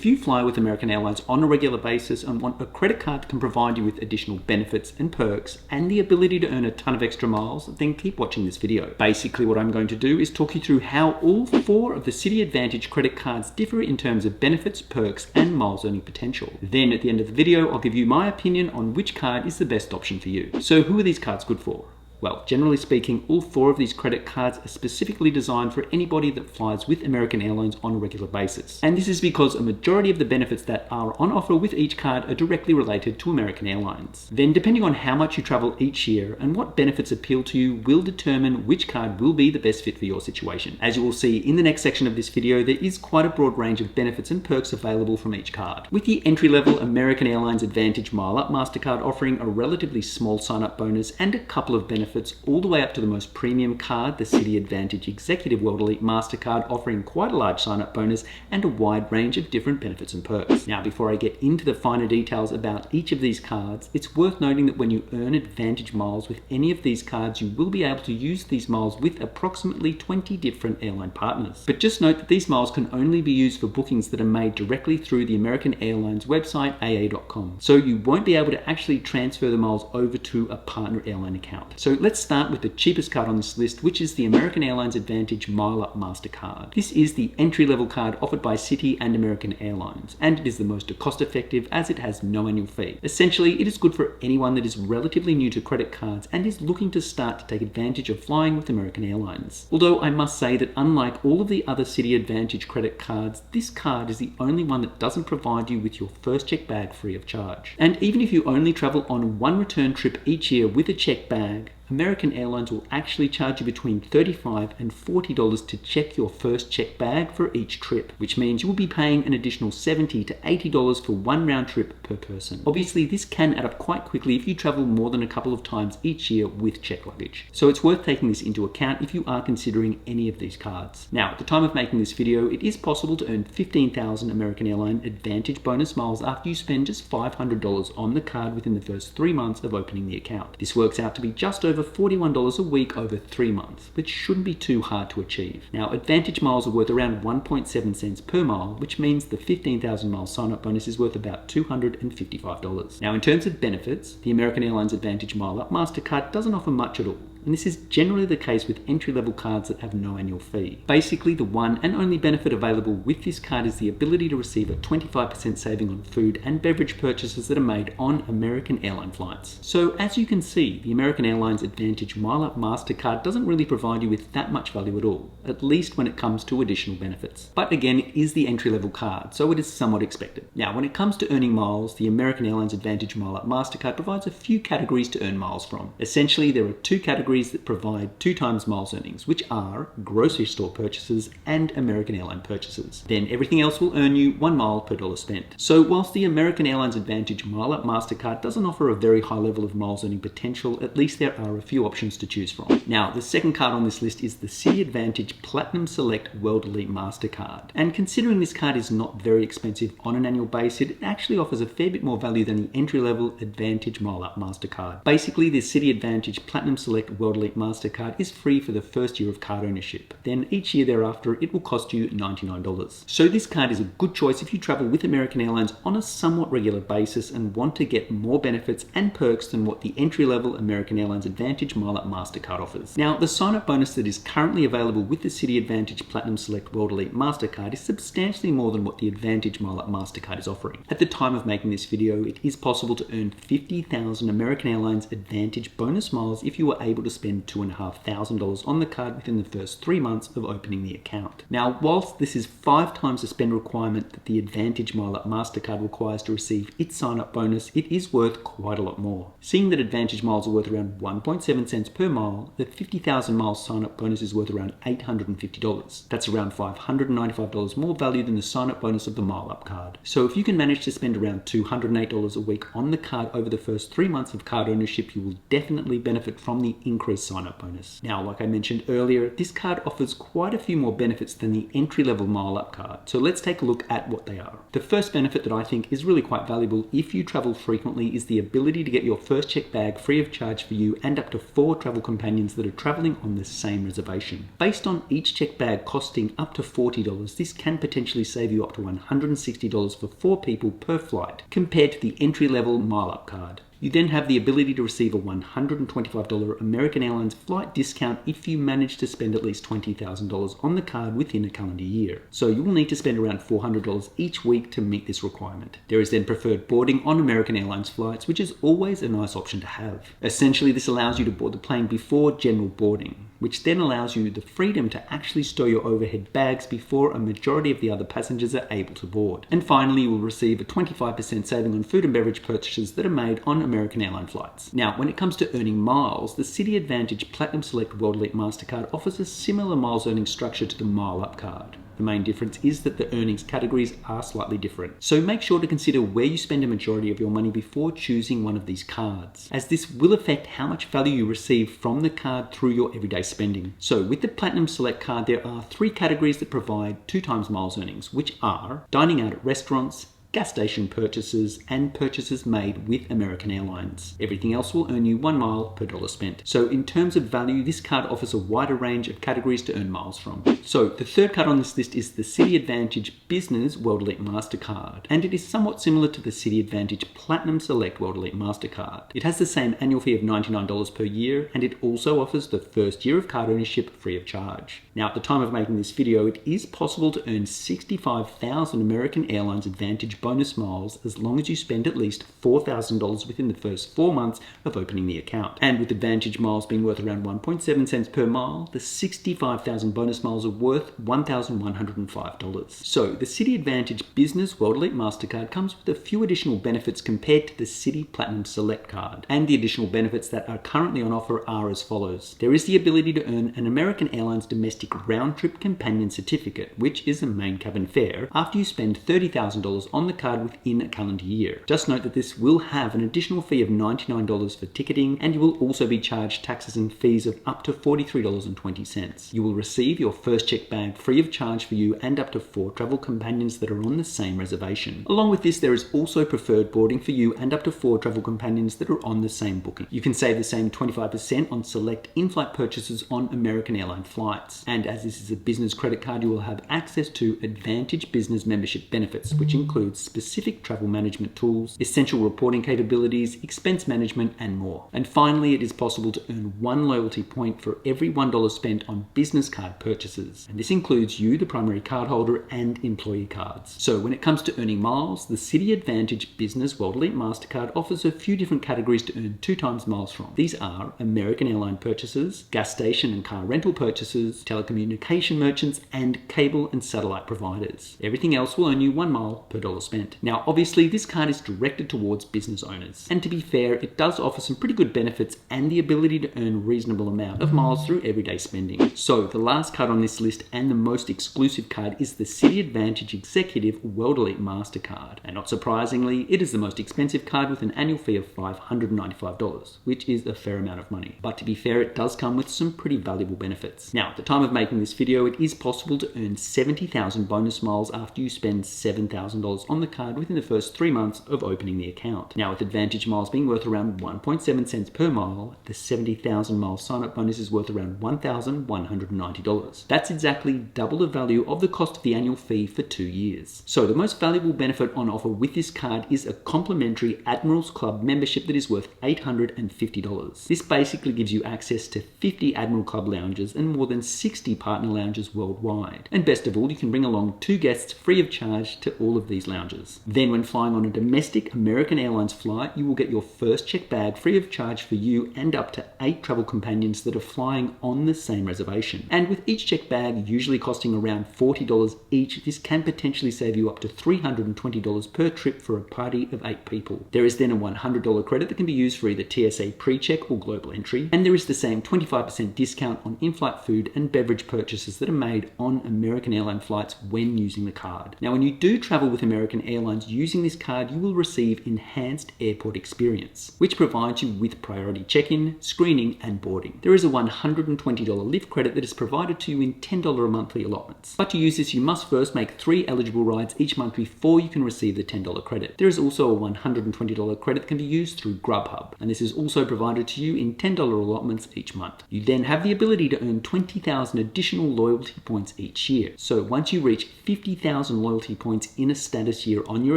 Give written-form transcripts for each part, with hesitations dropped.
If you fly with American Airlines on a regular basis and want a credit card that can provide you with additional benefits and perks and the ability to earn a ton of extra miles, then keep watching this video. Basically, what I'm going to do is talk you through how all 4 of the Citi AAdvantage credit cards differ in terms of benefits, perks, and miles earning potential. Then at the end of the video, I'll give you my opinion on which card is the best option for you. So who are these cards good for? Well, generally speaking, all 4 of these credit cards are specifically designed for anybody that flies with American Airlines on a regular basis. And this is because a majority of the benefits that are on offer with each card are directly related to American Airlines. Then, depending on how much you travel each year and what benefits appeal to you will determine which card will be the best fit for your situation. As you will see in the next section of this video, there is quite a broad range of benefits and perks available from each card. With the entry-level American Airlines AAdvantage MileUp Mastercard offering a relatively small sign-up bonus and a couple of benefits all the way up to the most premium card, the Citi AAdvantage Executive World Elite Mastercard, offering quite a large sign-up bonus and a wide range of different benefits and perks. Now, before I get into the finer details about each of these cards, it's worth noting that when you earn AAdvantage miles with any of these cards, you will be able to use these miles with approximately 20 different airline partners. But just note that these miles can only be used for bookings that are made directly through the American Airlines website, aa.com. So you won't be able to actually transfer the miles over to a partner airline account. So let's start with the cheapest card on this list, which is the American Airlines AAdvantage MileUp Mastercard. This is the entry-level card offered by Citi and American Airlines, and it is the most cost-effective as it has no annual fee. Essentially, it is good for anyone that is relatively new to credit cards and is looking to start to take advantage of flying with American Airlines. Although I must say that unlike all of the other Citi AAdvantage credit cards, this card is the only one that doesn't provide you with your first check bag free of charge. And even if you only travel on one return trip each year with a check bag, American Airlines will actually charge you between $35 and $40 to check your first check bag for each trip, which means you will be paying an additional $70 to $80 for one round trip per person. Obviously, this can add up quite quickly if you travel more than a couple of times each year with check luggage. So it's worth taking this into account if you are considering any of these cards. Now, at the time of making this video, it is possible to earn 15,000 American Airlines AAdvantage bonus miles after you spend just $500 on the card within the first 3 months of opening the account. This works out to be just over $41 a week over 3 months, which shouldn't be too hard to achieve. Now, AAdvantage miles are worth around 1.7 cents per mile, which means the 15,000 mile sign-up bonus is worth about $255. Now, in terms of benefits, the American Airlines AAdvantage MileUp Mastercard doesn't offer much at all. And this is generally the case with entry-level cards that have no annual fee. Basically, the one and only benefit available with this card is the ability to receive a 25% saving on food and beverage purchases that are made on American airline flights. So as you can see, the American Airlines AAdvantage MileUp Mastercard doesn't really provide you with that much value at all, at least when it comes to additional benefits. But again, it is the entry-level card, so it is somewhat expected. Now, when it comes to earning miles, the American Airlines AAdvantage MileUp Mastercard provides a few categories to earn miles from. Essentially, there are 2 categories that provide 2 times miles earnings, which are grocery store purchases and American Airline purchases. Then everything else will earn you 1 mile per dollar spent. So whilst the American Airlines AAdvantage MileUp Mastercard doesn't offer a very high level of miles earning potential, at least there are a few options to choose from. Now, the second card on this list is the Citi AAdvantage Platinum Select World Elite Mastercard. And considering this card is not very expensive on an annual basis, it actually offers a fair bit more value than the entry-level AAdvantage MileUp Mastercard. Basically, the Citi AAdvantage Platinum Select World Elite Mastercard is free for the first year of card ownership. Then each year thereafter, it will cost you $99. So this card is a good choice if you travel with American Airlines on a somewhat regular basis and want to get more benefits and perks than what the entry-level American Airlines AAdvantage MileUp Mastercard offers. Now, the sign-up bonus that is currently available with the Citi AAdvantage Platinum Select World Elite Mastercard is substantially more than what the AAdvantage MileUp Mastercard is offering. At the time of making this video, it is possible to earn 50,000 American Airlines AAdvantage bonus miles if you were able to spend $2,500 on the card within the first 3 months of opening the account. Now, whilst this is 5 times the spend requirement that the AAdvantage MileUp Mastercard requires to receive its sign-up bonus, it is worth quite a lot more. Seeing that AAdvantage miles are worth around 1.7 cents per mile, the 50,000 miles sign-up bonus is worth around $850. That's around $595 more value than the sign-up bonus of the MileUp card. So if you can manage to spend around $208 a week on the card over the first 3 months of card ownership, you will definitely benefit from the increase increased sign-up bonus. Now, like I mentioned earlier, this card offers quite a few more benefits than the entry-level MileUp card. So let's take a look at what they are. The first benefit that I think is really quite valuable if you travel frequently is the ability to get your first checked bag free of charge for you and up to 4 travel companions that are traveling on the same reservation. Based on each checked bag costing up to $40, this can potentially save you up to $160 for 4 people per flight, compared to the entry-level MileUp card. You then have the ability to receive a $125 American Airlines flight discount if you manage to spend at least $20,000 on the card within a calendar year. So you will need to spend around $400 each week to meet this requirement. There is then preferred boarding on American Airlines flights, which is always a nice option to have. Essentially, this allows you to board the plane before general boarding, which then allows you the freedom to actually store your overhead bags before a majority of the other passengers are able to board. And finally, you will receive a 25% saving on food and beverage purchases that are made on American Airlines flights. Now, when it comes to earning miles, the Citi AAdvantage Platinum Select World Elite Mastercard offers a similar miles earning structure to the MileUp card. The main difference is that the earnings categories are slightly different. So make sure to consider where you spend a majority of your money before choosing one of these cards, as this will affect how much value you receive from the card through your everyday spending. So with the Platinum Select card, there are 3 categories that provide 2 times miles earnings, which are dining out at restaurants, gas station purchases, and purchases made with American Airlines. Everything else will earn you 1 mile per dollar spent. So in terms of value, this card offers a wider range of categories to earn miles from. So the third card on this list is the Citi AAdvantage Business World Elite Mastercard, and it is somewhat similar to the Citi AAdvantage Platinum Select World Elite Mastercard. It has the same annual fee of $99 per year, and it also offers the first year of card ownership free of charge. Now, at the time of making this video, it is possible to earn 65,000 American Airlines AAdvantage bonus miles as long as you spend at least $4,000 within the first 4 months of opening the account. And with AAdvantage miles being worth around 1.7 cents per mile, the 65,000 bonus miles are worth $1,105. So the Citi AAdvantage Business World Elite Mastercard comes with a few additional benefits compared to the Citi Platinum Select card. And the additional benefits that are currently on offer are as follows. There is the ability to earn an American Airlines domestic round-trip companion certificate, which is a main cabin fare, after you spend $30,000 on the card within a calendar year. Just note that this will have an additional fee of $99 for ticketing, and you will also be charged taxes and fees of up to $43.20. You will receive your first checked bag free of charge for you and up to 4 travel companions that are on the same reservation. Along with this, there is also preferred boarding for you and up to 4 travel companions that are on the same booking. You can save the same 25% on select in-flight purchases on American Airlines flights. And as this is a business credit card, you will have access to AAdvantage Business membership benefits, which includes specific travel management tools, essential reporting capabilities, expense management, and more. And finally, it is possible to earn 1 loyalty point for every $1 spent on business card purchases. And this includes you, the primary cardholder, and employee cards. So when it comes to earning miles, the Citi AAdvantage Business World Elite Mastercard offers a few different categories to earn 2 times miles from. These are American Airline purchases, gas station and car rental purchases, telecommunication merchants, and cable and satellite providers. Everything else will earn you 1 mile per dollar spent. Now, obviously, this card is directed towards business owners. And to be fair, it does offer some pretty good benefits and the ability to earn a reasonable amount of miles through everyday spending. So the last card on this list and the most exclusive card is the Citi AAdvantage Executive World Elite Mastercard. And not surprisingly, it is the most expensive card with an annual fee of $595, which is a fair amount of money. But to be fair, it does come with some pretty valuable benefits. Now, at the time of making this video, it is possible to earn 70,000 bonus miles after you spend $7,000 on the card within the first 3 months of opening the account. Now, with AAdvantage miles being worth around 1.7 cents per mile, the 70,000 mile sign-up bonus is worth around $1,190. That's exactly double the value of the cost of the annual fee for 2 years. So the most valuable benefit on offer with this card is a complimentary Admirals Club membership that is worth $850. This basically gives you access to 50 Admiral Club lounges and more than 60 partner lounges worldwide. And best of all, you can bring along 2 guests free of charge to all of these lounges. Then when flying on a domestic American Airlines flight, you will get your first checked bag free of charge for you and up to 8 travel companions that are flying on the same reservation. And with each checked bag usually costing around $40 each, this can potentially save you up to $320 per trip for a party of 8 people. There is then a $100 credit that can be used for either TSA pre-check or global entry, and there is the same 25% discount on in-flight food and beverage purchases that are made on American Airlines flights when using the card. Now, when you do travel with American American Airlines using this card, you will receive enhanced airport experience, which provides you with priority check-in, screening, and boarding. There is a $120 lift credit that is provided to you in $10 monthly allotments. But to use this, you must first make 3 eligible rides each month before you can receive the $10 credit. There is also a $120 credit that can be used through Grubhub, and this is also provided to you in $10 allotments each month. You then have the ability to earn 20,000 additional loyalty points each year. So once you reach 50,000 loyalty points in a status year on your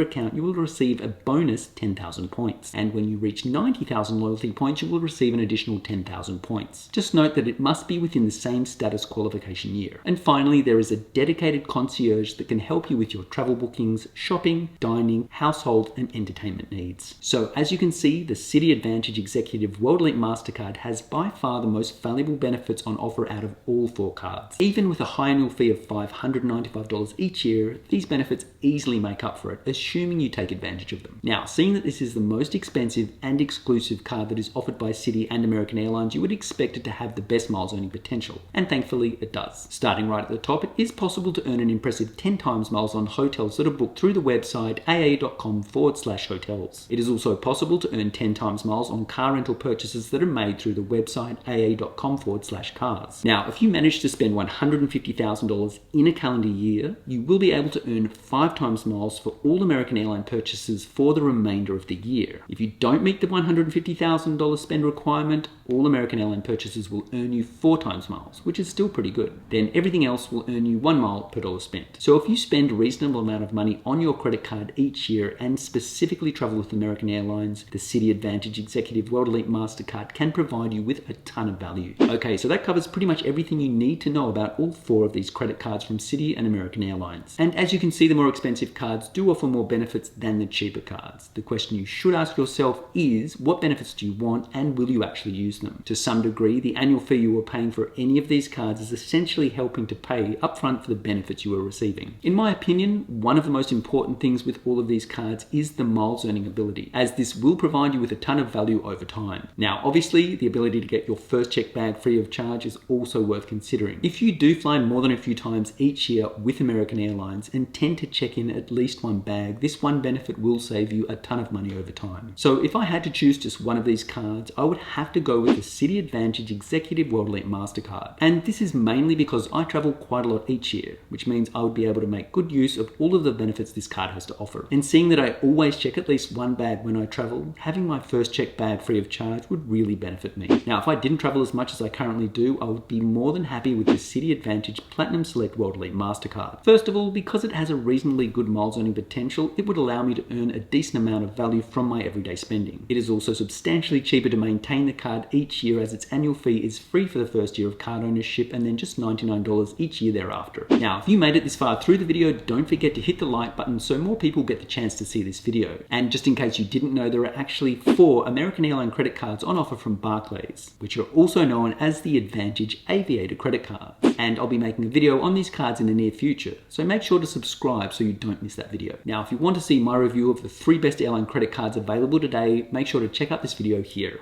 account, you will receive a bonus 10,000 points. And when you reach 90,000 loyalty points, you will receive an additional 10,000 points. Just note that it must be within the same status qualification year. And finally, there is a dedicated concierge that can help you with your travel bookings, shopping, dining, household, and entertainment needs. So as you can see, the Citi AAdvantage Executive World Elite Mastercard has by far the most valuable benefits on offer out of all 4 cards. Even with a high annual fee of $595 each year, these benefits easily make up for it, assuming you take advantage of them. Now, seeing that this is the most expensive and exclusive card that is offered by Citi and American Airlines, you would expect it to have the best miles earning potential, and thankfully it does. Starting right at the top, it is possible to earn an impressive 10 times miles on hotels that are booked through the website aa.com/hotels. It is also possible to earn 10 times miles on car rental purchases that are made through the website aa.com/cars. Now, if you manage to spend $150,000 in a calendar year, you will be able to earn 5 times miles for all American Airline purchases for the remainder of the year. If you don't meet the $150,000 spend requirement, all American Airline purchases will earn you 4 times miles, which is still pretty good. Then everything else will earn you 1 mile per dollar spent. So if you spend a reasonable amount of money on your credit card each year and specifically travel with American Airlines, the Citi AAdvantage Executive World Elite Mastercard can provide you with a ton of value. Okay, so that covers pretty much everything you need to know about all 4 of these credit cards from Citi and American Airlines. And as you can see, the more expensive cards do offer more benefits than the cheaper cards. The question you should ask yourself is, what benefits do you want and will you actually use them? To some degree, the annual fee you are paying for any of these cards is essentially helping to pay upfront for the benefits you are receiving. In my opinion, one of the most important things with all of these cards is the miles earning ability, as this will provide you with a ton of value over time. Now, obviously, the ability to get your first check bag free of charge is also worth considering. If you do fly more than a few times each year with American Airlines and tend to check in at least 1 bag, this one benefit will save you a ton of money over time. So if I had to choose just one of these cards, I would have to go with the Citi AAdvantage Executive World Elite Mastercard. And this is mainly because I travel quite a lot each year, which means I would be able to make good use of all of the benefits this card has to offer. And seeing that I always check at least 1 bag when I travel, having my first check bag free of charge would really benefit me. Now, if I didn't travel as much as I currently do, I would be more than happy with the Citi AAdvantage Platinum Select World Elite Mastercard. First of all, because it has a reasonably good miles earning potential, it would allow me to earn a decent amount of value from my everyday spending. It is also substantially cheaper to maintain the card each year, as its annual fee is free for the first year of card ownership and then just $99 each year thereafter. Now, if you made it this far through the video, don't forget to hit the like button so more people get the chance to see this video. And just in case you didn't know, there are actually 4 American Airline credit cards on offer from Barclays, which are also known as the AAdvantage Aviator credit card. And I'll be making a video on these cards in the near future, so make sure to subscribe so you don't miss that video. Now, if you want to see my review of the 3 best airline credit cards available today, make sure to check out this video here.